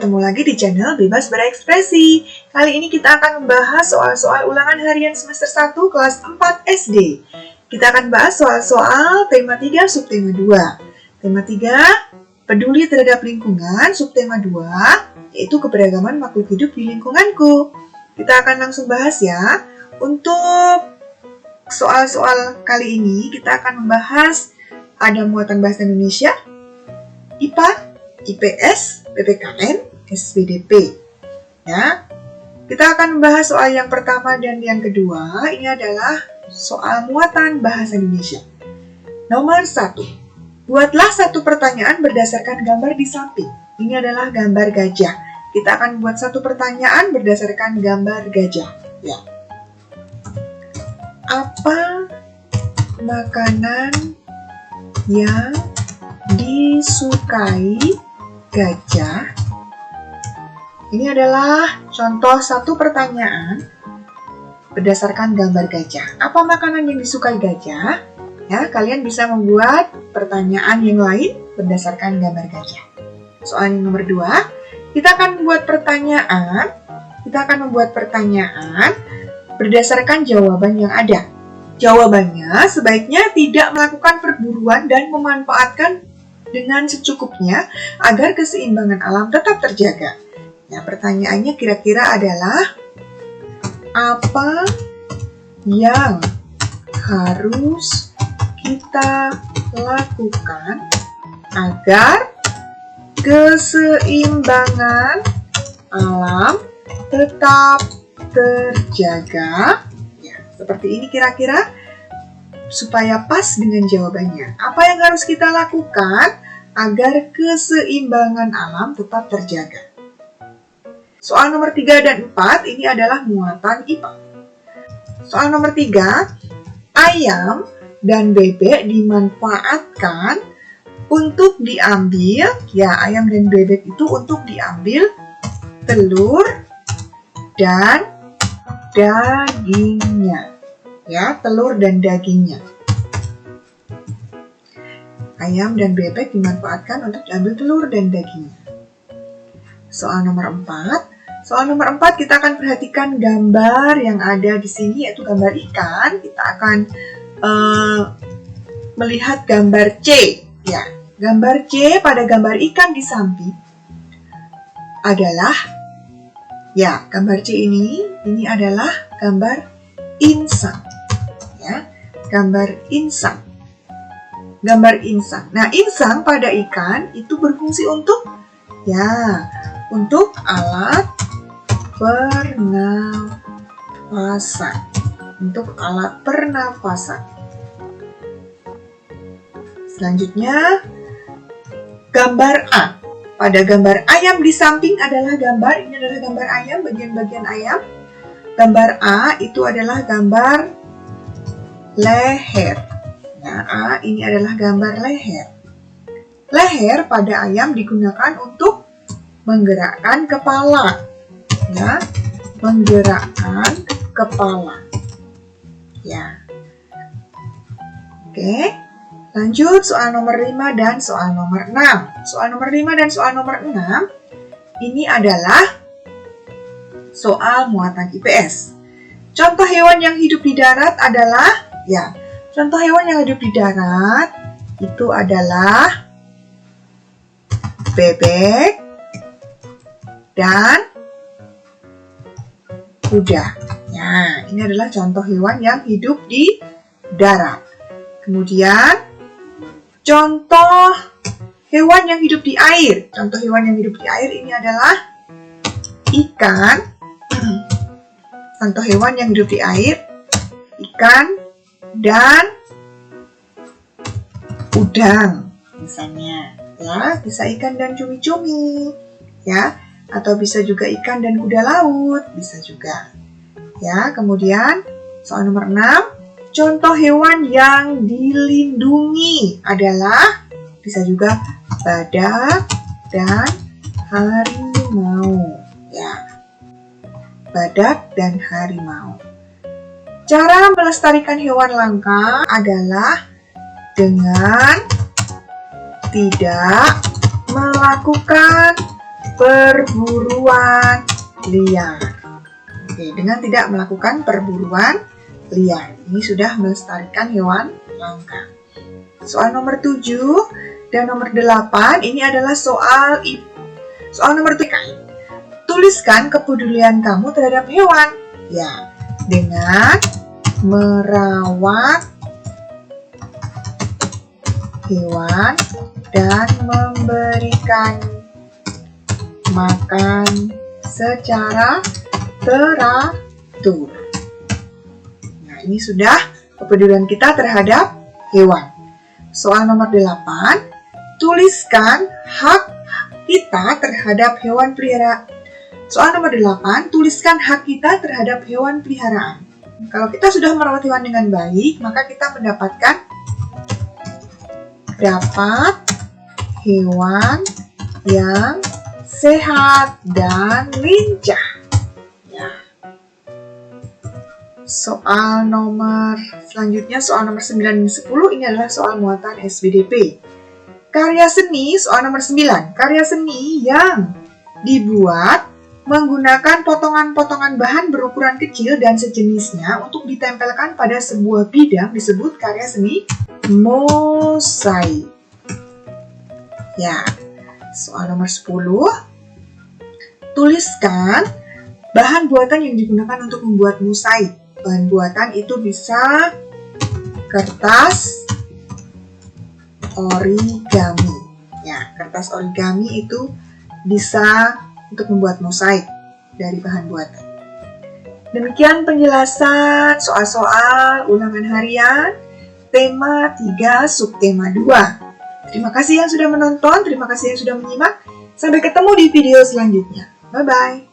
Ketemu lagi di channel Bebas Berekspresi. Kali ini kita akan membahas soal-soal ulangan harian semester 1 kelas 4 SD. Kita akan bahas soal-soal tema 3 subtema 2. Tema 3, peduli terhadap lingkungan, subtema 2, yaitu keberagaman makhluk hidup di lingkunganku. Kita akan langsung bahas ya. Untuk soal-soal kali ini kita akan membahas ada muatan bahasa Indonesia, IPA, IPS, PPKN, SPDP. Ya. Kita akan membahas soal yang pertama dan yang kedua. Ini adalah soal muatan bahasa Indonesia. Nomor 1. Buatlah satu pertanyaan berdasarkan gambar di samping. Ini adalah gambar gajah. Kita akan buat satu pertanyaan berdasarkan gambar gajah. Ya. Apa makanan yang disukai gajah? Ini adalah contoh satu pertanyaan berdasarkan gambar gajah. Apa makanan yang disukai gajah? Ya, kalian bisa membuat pertanyaan yang lain berdasarkan gambar gajah. Soal yang nomor 2, kita akan membuat pertanyaan. Berdasarkan jawaban yang ada. Jawabannya sebaiknya tidak melakukan perburuan dan memanfaatkan dengan secukupnya agar keseimbangan alam tetap terjaga. Nah, pertanyaannya kira-kira adalah apa yang harus kita lakukan agar keseimbangan alam tetap terjaga? Ya, seperti ini kira-kira supaya pas dengan jawabannya. Apa yang harus kita lakukan agar keseimbangan alam tetap terjaga? Soal nomor 3 dan 4 ini adalah muatan IPA. Soal nomor 3, ayam dan bebek dimanfaatkan untuk diambil, ya ayam dan bebek itu untuk diambil telur dan dagingnya. Ya, telur dan dagingnya. Ayam dan bebek dimanfaatkan untuk diambil telur dan dagingnya. Soal nomor 4. Soal nomor 4 kita akan perhatikan gambar yang ada di sini, yaitu gambar ikan. Kita akan melihat gambar C. Ya, gambar C pada gambar ikan di samping adalah, ya, gambar C ini adalah gambar insang. Ya, gambar insang. Gambar insang. Nah, insang pada ikan itu berfungsi untuk, ya, untuk alat pernafasan. Untuk alat pernafasan. Selanjutnya, gambar A. Pada gambar ayam di samping adalah gambar, ini adalah gambar ayam, bagian-bagian ayam. Gambar A itu adalah gambar leher. Nah, A ini adalah gambar leher. Leher pada ayam digunakan untuk menggerakkan kepala. Ya, menggerakkan kepala. Ya. Oke. Lanjut soal nomor 5 dan soal nomor 6. Soal nomor 5 dan soal nomor 6 ini adalah soal muatan IPS. Contoh hewan yang hidup di darat adalah, ya, contoh hewan yang hidup di darat itu adalah bebek dan kuda. Nah, ini adalah contoh hewan yang hidup di darat. Kemudian, contoh hewan yang hidup di air. Contoh hewan yang hidup di air ini adalah ikan. Contoh hewan yang hidup di air, ikan dan udang, misalnya. Ya, bisa ikan dan cumi-cumi. Ya, atau bisa juga ikan dan kuda laut, bisa juga. Ya, kemudian soal nomor 6, contoh hewan yang dilindungi adalah bisa juga badak dan harimau. Ya, badak dan harimau. Cara melestarikan hewan langka adalah dengan tidak melakukan perburuan liar. Oke, dengan tidak melakukan perburuan liar. Ini sudah melestarikan hewan langka. Soal nomor 7 dan nomor 8 ini adalah soal ibu. Soal nomor 3. Tuliskan kepedulian kamu terhadap hewan. Ya, dengan merawat hewan dan memberikan makan secara teratur. Nah, ini sudah kepedulian kita terhadap hewan. Soal nomor 8, tuliskan hak kita terhadap hewan peliharaan. Soal nomor 8, tuliskan hak kita terhadap hewan peliharaan. Kalau kita sudah merawat hewan dengan baik, maka kita mendapatkan dapat hewan yang sehat dan lincah. Ya. Soal nomor selanjutnya, soal nomor 9 dan 10, ini adalah soal muatan SPDP. Karya seni, soal nomor 9. Karya seni yang dibuat menggunakan potongan-potongan bahan berukuran kecil dan sejenisnya untuk ditempelkan pada sebuah bidang disebut karya seni mosaik. Ya, soal nomor 10. Tuliskan bahan buatan yang digunakan untuk membuat mosaik. Bahan buatan itu bisa kertas origami. Ya, kertas origami itu bisa untuk membuat mosaik dari bahan buatan. Demikian penjelasan soal-soal ulangan harian tema 3 subtema 2. Terima kasih yang sudah menonton, terima kasih yang sudah menyimak. Sampai ketemu di video selanjutnya. Bye-bye.